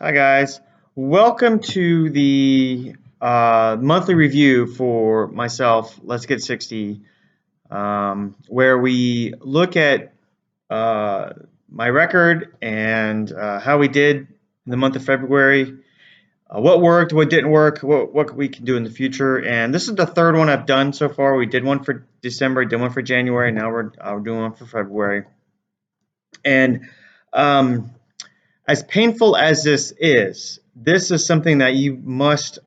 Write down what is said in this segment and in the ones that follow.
Hi guys, welcome to the monthly review for myself, Let's Get 60, where we look at uh, my record and how we did in the month of February, what worked, what didn't work, what we can do in the future. And this is the third one I've done so far. We did one for December, did one for January, now we're doing one for February. And um, as painful as this is something that you must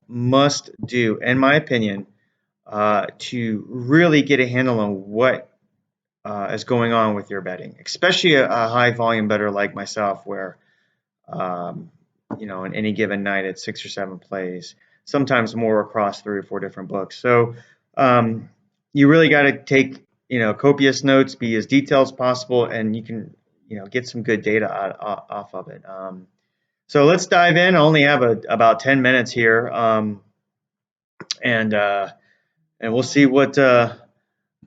do, in my opinion, to really get a handle on what is going on with your betting, especially a high volume bettor like myself, where um, on any given night it's 6 or 7 plays, sometimes more across 3 or 4 different books. So you really got to take copious notes, be as detailed as possible, and you can get some good data off of it. So let's dive in. I only have about 10 minutes here, and we'll see what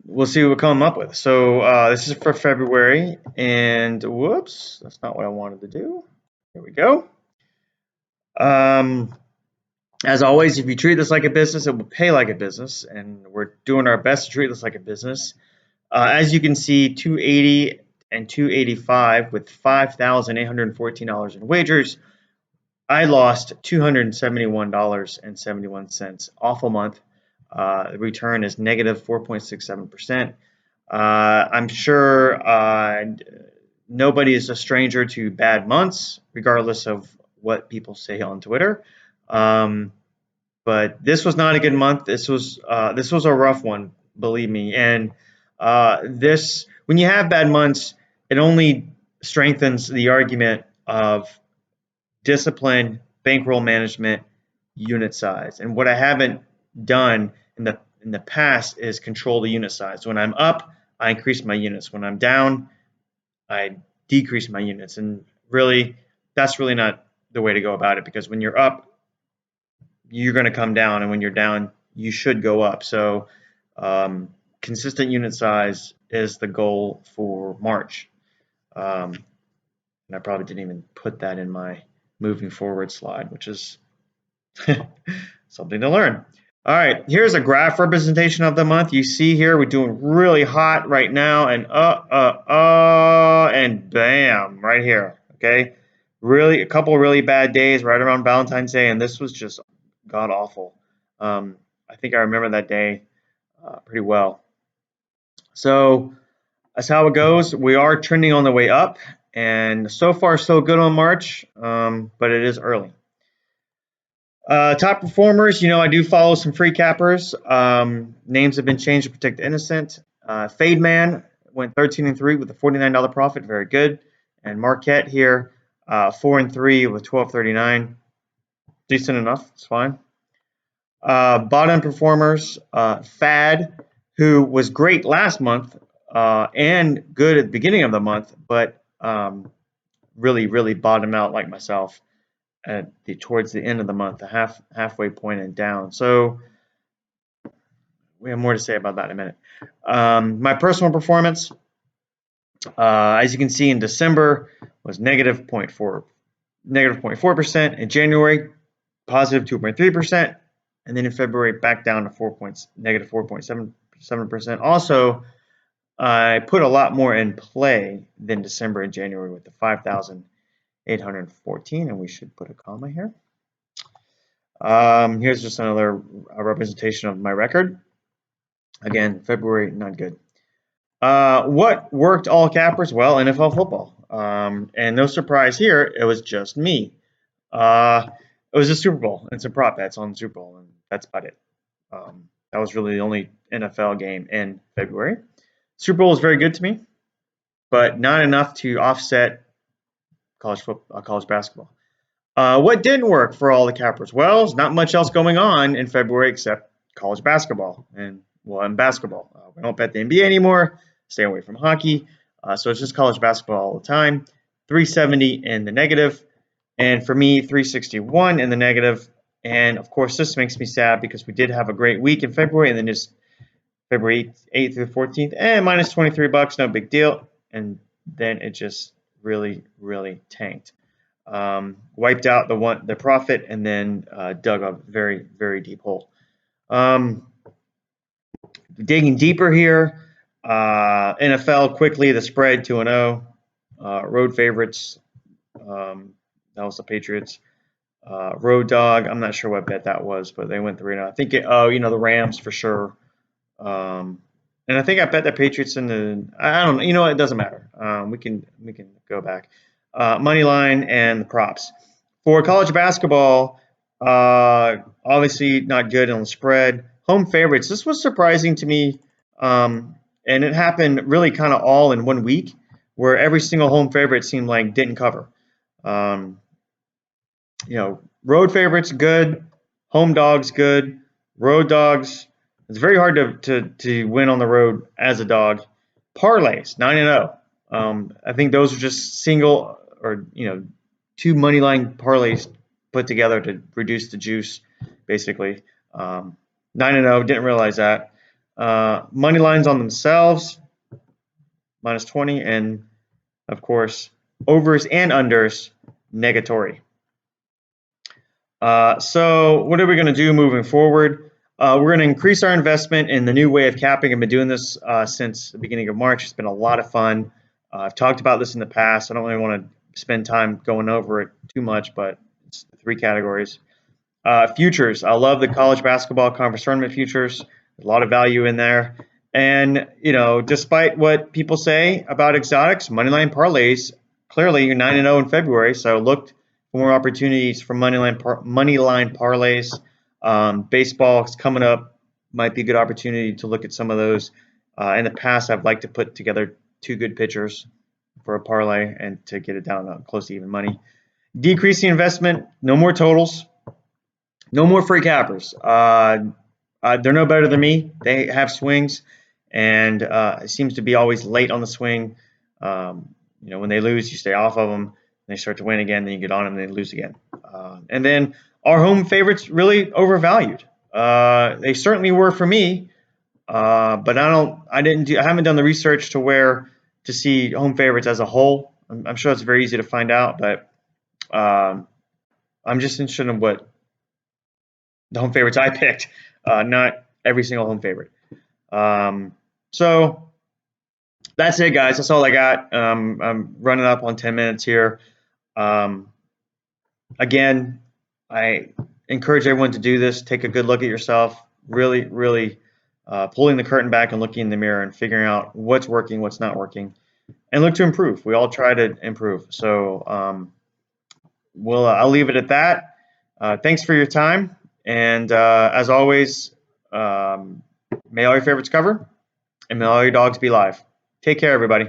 we come up with. So this is for February, and whoops, that's not what I wanted to do. Here we go. As always, if you treat this like a business, it will pay like a business, and we're doing our best to treat this like a business. As you can see, 280 and 285 with $5,814 in wagers. I lost $271.71. Awful month. The return is negative 4.67%. I'm sure nobody is a stranger to bad months, regardless of what people say on Twitter. But this was not a good month. This was a rough one, believe me. And when you have bad months, it only strengthens the argument of discipline, bankroll management, unit size. And what I haven't done in the past is control the unit size. When I'm up, I increase my units. When I'm down, I decrease my units. And really, that's really not the way to go about it, because when you're up, you're going to come down, and when you're down, you should go up. So consistent unit size is the goal for March. And I probably didn't even put that in my moving forward slide, which is something to learn. All right, here's a graph representation of the month. You see here we're doing really hot right now, and and bam, right here. Okay, really a couple really bad days right around Valentine's Day, and this was just god awful. I think I remember that day pretty well. So that's how it goes. We are trending on the way up, and so far so good on March, but it is early. Top performers, I do follow some free cappers. Names have been changed to protect the innocent. Fade Man went 13-3 with a $49 profit, very good. And Marquette here, 4-3 with $12.39, decent enough, it's fine. Bottom performers, Fad, who was great last month and good at the beginning of the month, but really bottomed out like myself towards the end of the month, the halfway point and down. So we have more to say about that in a minute. My personal performance, as you can see, in December was negative 0.4%. In January, positive 2.3%, and then in February back down to negative 4.77%. Also, I put a lot more in play than December and January with the 5,814, and we should put a comma here. Here's just another representation of my record. Again, February, not good. What worked all cappers? Well, NFL football. And no surprise here, it was just me. It was a Super Bowl and some prop bets on the Super Bowl, and that's about it. That was really the only NFL game in February. Super Bowl was very good to me, but not enough to offset college basketball. What didn't work for all the cappers? Well, there's not much else going on in February except college basketball and basketball. We don't bet the NBA anymore. Stay away from hockey. So it's just college basketball all the time. 370 in the negative, and for me, 361 in the negative. And of course, this makes me sad because we did have a great week in February, and then just February 8th through the 14th, and minus $23, no big deal. And then it just really tanked. wiped out the profit, and then dug a very, very deep hole. Digging deeper here, NFL quickly, the spread 2-0. Road favorites, that was the Patriots. Road dog, I'm not sure what bet that was, but they went 3-0. I think the Rams for sure. And I think I bet the Patriots in I don't know. You know what? It doesn't matter. We can go back. Money line and the props. For college basketball, obviously not good on the spread. Home favorites. This was surprising to me, and it happened really kind of all in 1 week, where every single home favorite seemed like didn't cover. Road favorites good, home dogs good, road dogs. It's very hard to win on the road as a dog. Parlays 9-0. I think those are just single or two money line parlays put together to reduce the juice, basically. 9-0. Didn't realize that. Money lines on themselves -20, and of course overs and unders negatory. So what are we going to do moving forward? We're going to increase our investment in the new way of capping. I've been doing this since the beginning of March. It's been a lot of fun. I've talked about this in the past. I don't really want to spend time going over it too much, but it's 3 categories. Futures. I love the college basketball conference tournament futures. There's a lot of value in there. And, despite what people say about exotics, moneyline parlays, clearly you're 9-0 in February, so look for more opportunities for moneyline parlays. Baseball is coming up. Might be a good opportunity to look at some of those. In the past, I've liked to put together 2 good pitchers for a parlay and to get it down close to even money. Decreasing investment, no more totals, no more free cappers. They're no better than me. They have swings, and it seems to be always late on the swing. When they lose, you stay off of them. They start to win again, then you get on them, and they lose again. And then our home favorites really overvalued. They certainly were for me, but I haven't done the research to see home favorites as a whole. I'm sure it's very easy to find out, but I'm just interested in what the home favorites I picked, not every single home favorite. So that's it, guys. That's all I got. I'm running up on 10 minutes here. Again, I encourage everyone to do this. Take a good look at yourself. Really, really pulling the curtain back and looking in the mirror and figuring out what's working, what's not working, and look to improve. We all try to improve. So I'll leave it at that. Thanks for your time. And as always, may all your favorites cover, and may all your dogs be live. Take care, everybody.